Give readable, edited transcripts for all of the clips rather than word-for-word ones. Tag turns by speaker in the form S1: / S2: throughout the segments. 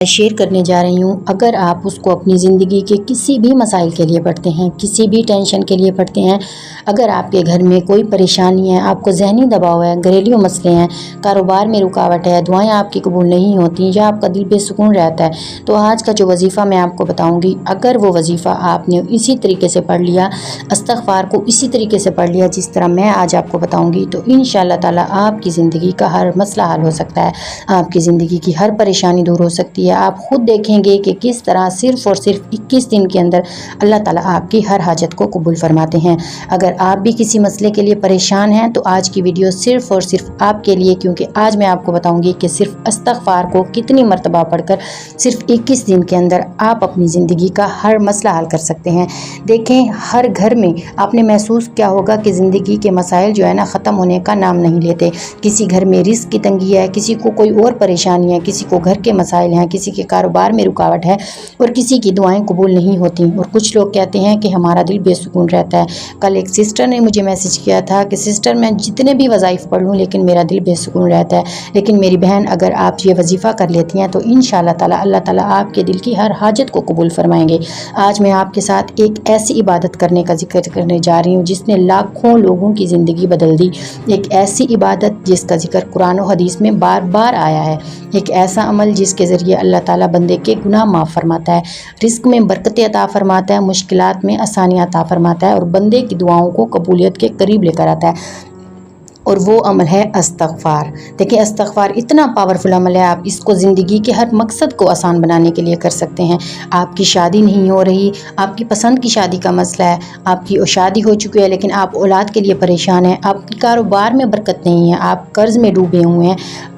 S1: Share करने जा रही हूँ। अगर आप उसको अपनी ज़िंदगी के किसी भी मसाइल के लिए पढ़ते हैं, किसी भी टेंशन के लिए पढ़ते हैं, अगर आपके घर में कोई परेशानी है, आपको ज़हनी दबाव है, घरेलू मसले हैं, कारोबार में रुकावट है, दुआएं आपकी कबूल नहीं होती या आपका दिल बेसुकून रहता है, तो आज का जो वजीफ़ा मैं आपको बताऊँगी, अगर वो वजीफ़ा आपने इसी तरीके से पढ़ लिया, इस्तग़फ़ार को इसी तरीके से पढ़ लिया जिस तरह मैं आज आपको बताऊँगी, तो इंशाअल्लाह ताला आपकी ज़िंदगी का हर मसला हल हो सकता है, आपकी ज़िंदगी की हर परेशानी दूर हो सकती है। आप खुद देखेंगे कि किस तरह सिर्फ़ और सिर्फ 21 दिन के अंदर अल्लाह ताला आपकी हर हाजत को कबूल फरमाते हैं। अगर आप भी किसी मसले के लिए परेशान हैं तो आज की वीडियो सिर्फ़ और सिर्फ आपके लिए, क्योंकि आज मैं आपको बताऊंगी कि सिर्फ इस्तग़फ़ार को कितनी मरतबा पढ़कर सिर्फ 21 दिन के अंदर आप अपनी ज़िंदगी का हर मसला हल कर सकते हैं। देखें, हर घर में आपने महसूस किया होगा कि ज़िंदगी के मसाइल जो है ना ख़त्म होने का नाम नहीं लेते। किसी घर में रिस्क की तंगी है, किसी को कोई और परेशानी है, किसी को घर के मसाइल हैं, किसी के कारोबार में रुकावट है और किसी की दुआएं कबूल नहीं होती। और कुछ लोग कहते हैं कि हमारा दिल बेसुकून रहता है। कल एक सिस्टर ने मुझे मैसेज किया था कि सिस्टर, मैं जितने भी वज़ाइफ पढ़ लूँ लेकिन मेरा दिल बेसुकून रहता है। लेकिन मेरी बहन, अगर आप ये वजीफ़ा कर लेती हैं तो इंशाअल्लाह ताला अल्लाह ताला आपके दिल की हर हाजत को कबूल फरमाएंगे। आज मैं आपके साथ एक ऐसी इबादत करने का जिक्र करने जा रही हूँ जिसने लाखों लोगों की ज़िंदगी बदल दी। एक ऐसी इबादत जिसका जिक्र कुरान और हदीस में बार बार आया है। एक ऐसा अमल जिसके ज़रिए अल्लाह ताला बंदे के गुनाह माफ़ फरमाता है, रिस्क में बरकतें अता फरमाता है, मुश्किलात में आसानियाँ अता फरमाता है और बंदे की दुआओं को कबूलियत के करीब लेकर आता है। और वो अमल है इस्तग़फ़ार। देखिए, इस्तग़फ़ार इतना पावरफुल अमल है, आप इसको ज़िंदगी के हर मकसद को आसान बनाने के लिए कर सकते हैं। आपकी शादी नहीं हो रही, आपकी पसंद की शादी का मसला है, आपकी शादी हो चुकी है लेकिन आप औलाद के लिए परेशान हैं, आपकी कारोबार में बरकत नहीं है, आप कर्ज़ में डूबे हुए हैं,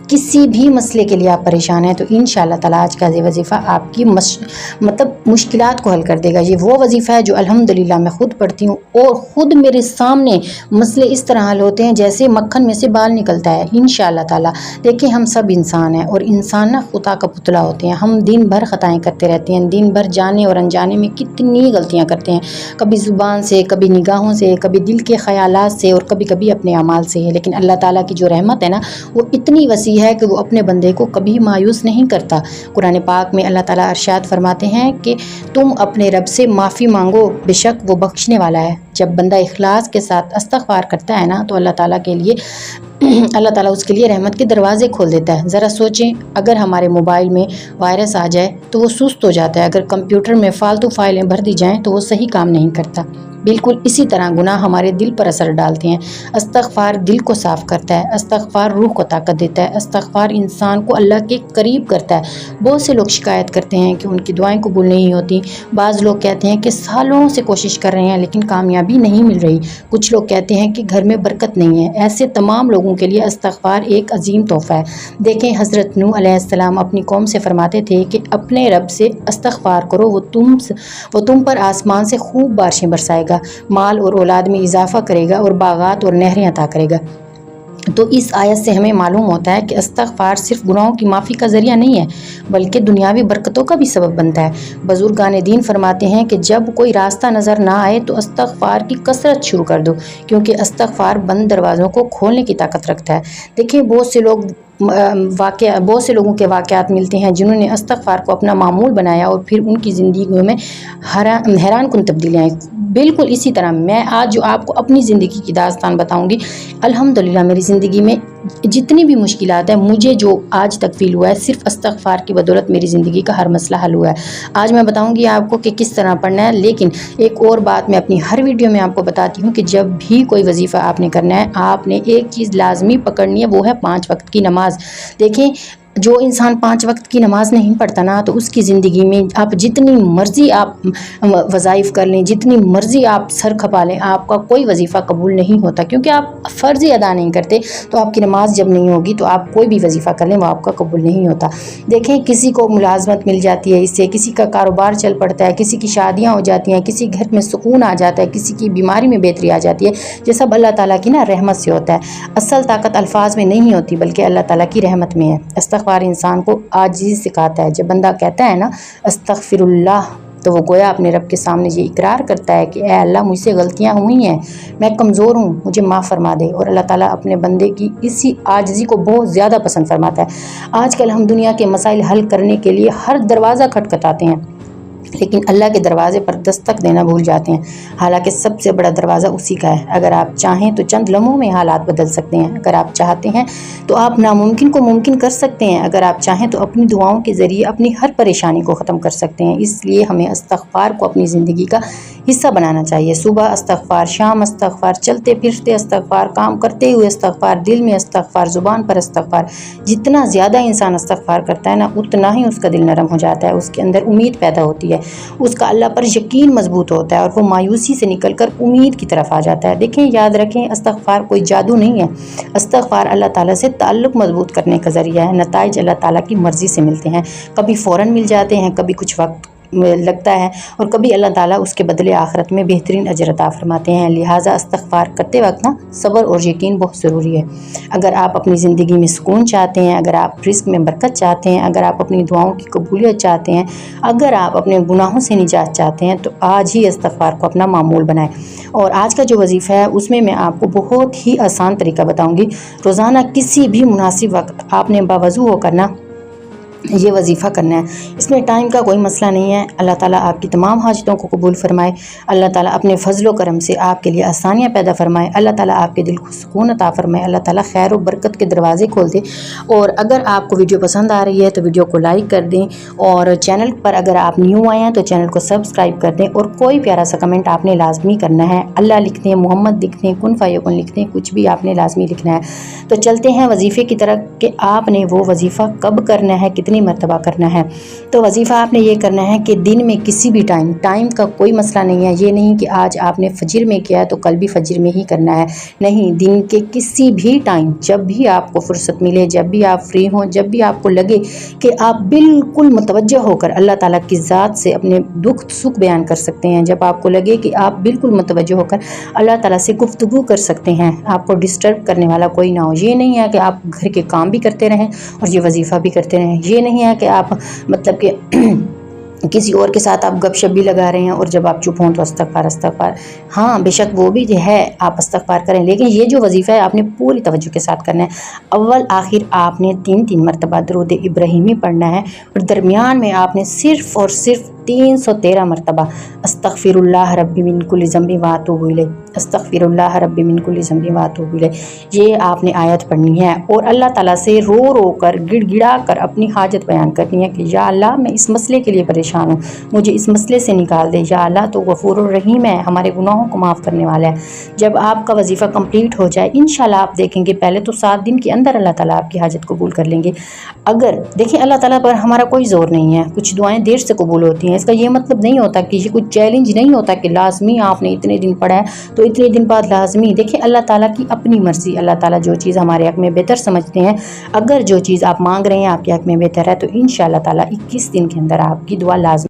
S1: किसी भी मसले के लिए आप परेशान हैं, तो इंशाअल्लाह ताला आज का ये वजीफ़ा आपकी मुश्किलात को हल कर देगा। ये वो वजीफ़ा है जो अल्हम्दुलिल्लाह मैं ख़ुद पढ़ती हूँ और ख़ुद मेरे सामने मसले इस तरह हल होते हैं जैसे मक्खन में से बाल निकलता है इंशाअल्लाह ताला। देखिए, हम सब इंसान हैं और इंसान ना खुदा का पुतला होते हैं। हम दिन भर ख़ताएँ करते रहते हैं, दिन भर जाने और अनजाने में कितनी गलतियाँ करते हैं, कभी ज़ुबान से, कभी निगाहों से, कभी दिल के ख़यालात से और कभी कभी अपने अमाल से। लेकिन अल्लाह ताला की जो रहमत है ना, वो इतनी वसी है कि वो अपने बंदे को कभी मायूस नहीं करता। कुरान पाक में अल्लाह ताला इरशाद फरमाते हैं कि तुम अपने रब से माफ़ी मांगो, बेशक वो बख्शने वाला है। जब बंदा इखलास के साथ इस्तग़फ़ार करता है ना, तो अल्लाह ताला के लिए अल्लाह ताला उसके लिए रहमत के दरवाज़े खोल देता है। ज़रा सोचें, अगर हमारे मोबाइल में वायरस आ जाए तो वो सुस्त हो जाता है, अगर कंप्यूटर में फ़ालतू फाइलें भर दी जाएँ तो वो सही काम नहीं करता। बिल्कुल इसी तरह गुनाह हमारे दिल पर असर डालते हैं। इस्तग़फ़ार दिल को साफ़ करता है, इस्तग़फ़ार रूह को ताकत देता है, इस्तग़फ़ार इंसान को अल्लाह के करीब करता है। बहुत से लोग शिकायत करते हैं कि उनकी दुआएं कबूल नहीं होती। बाज़ लोग कहते हैं कि सालों से कोशिश कर रहे हैं लेकिन कामयाबी नहीं मिल रही। कुछ लोग कहते हैं कि घर में बरकत नहीं है। ऐसे तमाम लोगों के लिए इस्तग़फ़ार एक अजीम तोहफ़ा है। देखें, हज़रत नूह अलैहिस्सलाम अपनी कौम से फरमाते थे कि अपने रब से इस्तग़फ़ार करो, वो तुम पर आसमान से खूब बारिशें बरसाएगा, माल और औलाद में इजाफा करेगा और बागात और नहरें अता करेगा। तो इस आयत से हमें मालूम होता है कि इस्तग़फ़ार सिर्फ गुनाहों की माफ़ी का ज़रिया नहीं है बल्कि दुनियावी बरकतों का भी सबब बनता है। बुज़ुर्गान दीन फरमाते हैं कि जब कोई रास्ता नज़र ना आए तो इस्तग़फ़ार की कसरत शुरू कर दो, क्योंकि इस्तग़फ़ार बंद दरवाज़ों को खोलने की ताकत रखता है। देखिए, बहुत से लोगों के वाक़यात मिलते हैं जिन्होंने इस्तग़फ़ार को अपना मामूल बनाया और फिर उनकी ज़िंदगी में हैरान कुन तब्दीलियाँ आई। बिल्कुल इसी तरह मैं आज जो आपको अपनी ज़िंदगी की दास्तान बताऊंगी, अल्हम्दुलिल्लाह मेरी ज़िंदगी में जितनी भी मुश्किलात है, मुझे जो आज तक फ़ील हुआ है, सिर्फ इस्तग़फ़ार की बदौलत मेरी ज़िंदगी का हर मसला हल हुआ है। आज मैं बताऊंगी आपको कि किस तरह पढ़ना है। लेकिन एक और बात मैं अपनी हर वीडियो में आपको बताती हूँ कि जब भी कोई वजीफ़ा आपने करना है, आपने एक चीज़ लाजमी पकड़नी है, वो है 5 वक्त की नमाज। देखें, जो इंसान 5 वक्त की नमाज नहीं पढ़ता ना, तो उसकी ज़िंदगी में आप जितनी मर्ज़ी आप वज़ाइफ कर लें, जितनी मर्ज़ी आप सर खपा लें, आपका कोई वजीफ़ा कबूल नहीं होता, क्योंकि आप फ़र्ज़ ही अदा नहीं करते। तो आपकी नमाज जब नहीं होगी तो आप कोई भी वजीफ़ा कर लें, वो आपका कबूल नहीं होता। देखें, किसी को मुलाजमत मिल जाती है, इससे किसी का कारोबार चल पड़ता है, किसी की शादियाँ हो जाती हैं, किसी घर में सुकून आ जाता है, किसी की बीमारी में बेहतरी आ जाती है। ये सब अल्लाह ताला की ना रहमत से होता है। असल ताकत अल्फाज में नहीं होती बल्कि अल्लाह ताला की रहमत में है। इस्तग़फ़ार इंसान को आजिज़ी सिखाता है। जब बंदा कहता है ना अस्तग़फ़िरुल्लाह تو وہ گویا اپنے رب کے سامنے یہ اقرار کرتا ہے کہ اے اللہ مجھ سے غلطیاں ہوئی ہیں، میں کمزور ہوں، مجھے معاف فرما دے۔ اور اللہ تعالیٰ اپنے بندے کی اسی عاجزی کو بہت زیادہ پسند فرماتا ہے۔ آج کل ہم دنیا کے مسائل حل کرنے کے لیے ہر دروازہ کھٹکھٹاتے ہیں، لیکن اللہ کے دروازے پر دستک دینا بھول جاتے ہیں، حالانکہ سب سے بڑا دروازہ اسی کا ہے۔ اگر آپ چاہیں تو چند لمحوں میں حالات بدل سکتے ہیں، اگر آپ چاہتے ہیں تو آپ ناممکن کو ممکن کر سکتے ہیں، اگر آپ چاہیں تو اپنی دعاؤں کے ذریعے اپنی ہر پریشانی کو ختم کر سکتے ہیں۔ اس لیے ہمیں استغفار کو اپنی زندگی کا حصہ بنانا چاہیے۔ صبح استغفار، شام استغفار، چلتے پھرتے استغفار، کام کرتے ہوئے استغفار، دل میں استغفار، زبان پر استغفار۔ جتنا زیادہ انسان استغفار کرتا ہے نا، اتنا ہی اس کا دل نرم ہو جاتا ہے، اس کے اندر امید پیدا ہوتی ہے، اس کا اللہ پر یقین مضبوط ہوتا ہے اور وہ مایوسی سے نکل کر امید کی طرف آ جاتا ہے۔ دیکھیں، یاد رکھیں، استغفار کوئی جادو نہیں ہے، استغفار اللہ تعالیٰ سے تعلق مضبوط کرنے کا ذریعہ ہے۔ نتائج اللہ تعالیٰ کی مرضی سے ملتے ہیں، کبھی فوراً مل جاتے ہیں، کبھی کچھ وقت لگتا ہے، اور کبھی اللہ تعالیٰ اس کے بدلے آخرت میں بہترین اجر عطا فرماتے ہیں۔ لہٰذا استغفار کرتے وقت صبر اور یقین بہت ضروری ہے۔ اگر آپ اپنی زندگی میں سکون چاہتے ہیں، اگر آپ رزق میں برکت چاہتے ہیں، اگر آپ اپنی دعاؤں کی قبولیت چاہتے ہیں، اگر آپ اپنے گناہوں سے نجات چاہتے ہیں، تو آج ہی استغفار کو اپنا معمول بنائیں۔ اور آج کا جو وظیفہ ہے اس میں آپ کو بہت ہی آسان طریقہ بتاؤں گی۔ روزانہ کسی بھی مناسب وقت آپ نے باوضو ہو کرنا یہ وظیفہ کرنا ہے۔ اس میں ٹائم کا کوئی مسئلہ نہیں ہے۔ اللہ تعالیٰ آپ کی تمام حاجتوں کو قبول فرمائے، اللہ تعالیٰ اپنے فضل و کرم سے آپ کے لیے آسانیاں پیدا فرمائے، اللہ تعالیٰ آپ کے دل کو سکون عطا فرمائے، اللہ تعالیٰ خیر و برکت کے دروازے کھول دے۔ اور اگر آپ کو ویڈیو پسند آ رہی ہے تو ویڈیو کو لائک کر دیں، اور چینل پر اگر آپ نیو آئے ہیں تو چینل کو سبسکرائب کر دیں، اور کوئی پیارا سا کمنٹ آپ نے لازمی کرنا ہے۔ اللہ لکھ دیں، محمد لکھ دیں، کن فیکن لکھ دیں، کچھ بھی آپ نے لازمی لکھنا ہے۔ تو چلتے ہیں وظیفے کی طرف کہ آپ نے وہ وظیفہ کب کرنا ہے، کتنی مرتبہ کرنا ہے۔ تو وظیفہ آپ نے یہ کرنا ہے کہ دن میں کسی بھی ٹائم کا کوئی مسئلہ نہیں ہے۔ یہ نہیں کہ آج آپ نے فجر میں کیا ہے تو کل بھی فجر میں ہی کرنا ہے، نہیں، دن کے کسی بھی ٹائم، جب بھی آپ کو فرصت ملے، جب بھی آپ فری ہوں، جب بھی آپ کو لگے کہ آپ بالکل متوجہ ہو کر اللہ تعالیٰ کی ذات سے اپنے دکھ سکھ بیان کر سکتے ہیں، جب آپ کو لگے کہ آپ بالکل متوجہ ہو کر اللہ تعالیٰ سے گفتگو کر سکتے ہیں، آپ کو ڈسٹرب کرنے والا کوئی نہ ہو۔ یہ نہیں ہے کہ آپ گھر کے کام بھی کرتے رہیں اور یہ وظیفہ بھی کرتے رہیں، یہ نہیں ہے کہ آپ مطلب کہ کسی اور کے ساتھ آپ گپ شپ بھی لگا رہے ہیں اور جب آپ چپ ہوں تو استغفار۔ ہاں بے شک وہ بھی جو ہے آپ استغفار کریں، لیکن یہ جو وظیفہ ہے آپ نے پوری توجہ کے ساتھ کرنا ہے۔ اول آخر آپ نے 3 مرتبہ درود ابراہیمی پڑھنا ہے، اور درمیان میں آپ نے صرف اور صرف 313 مرتبہ استغفر اللہ ربی من کل ذنب واتوب الیہ، استغفر اللہ ربی من کل ذنب واتوب الیہ، یہ آپ نے آیت پڑھنی ہے، اور اللہ تعالیٰ سے رو رو کر گڑ گڑا کر اپنی حاجت بیان کرنی ہے کہ یا اللہ میں اس مسئلے کے لیے پریشان ہوں، مجھے اس مسئلے سے نکال دے، یا اللہ تو غفور الرحیم ہے، ہمارے گناہوں کو معاف کرنے والا ہے۔ جب آپ کا وظیفہ کمپلیٹ ہو جائے انشاءاللہ آپ دیکھیں گے پہلے تو 7 دن کے اندر اللہ تعالیٰ آپ کی حاجت قبول کر لیں گے۔ اگر دیکھیں اللہ تعالیٰ پر ہمارا کوئی زور نہیں ہے، کچھ دعائیں دیر سے قبول ہوتی ہیں، اس کا یہ مطلب نہیں ہوتا کہ یہ کوئی چیلنج نہیں ہوتا کہ لازمی آپ نے اتنے دن پڑھا ہے تو اتنے دن بعد لازمی۔ دیکھیں اللہ تعالیٰ کی اپنی مرضی، اللہ تعالیٰ جو چیز ہمارے حق میں بہتر سمجھتے ہیں، اگر جو چیز آپ مانگ رہے ہیں آپ کے حق میں بہتر ہے تو انشاءاللہ تعالیٰ 21 دن کے اندر آپ کی دعا لازمی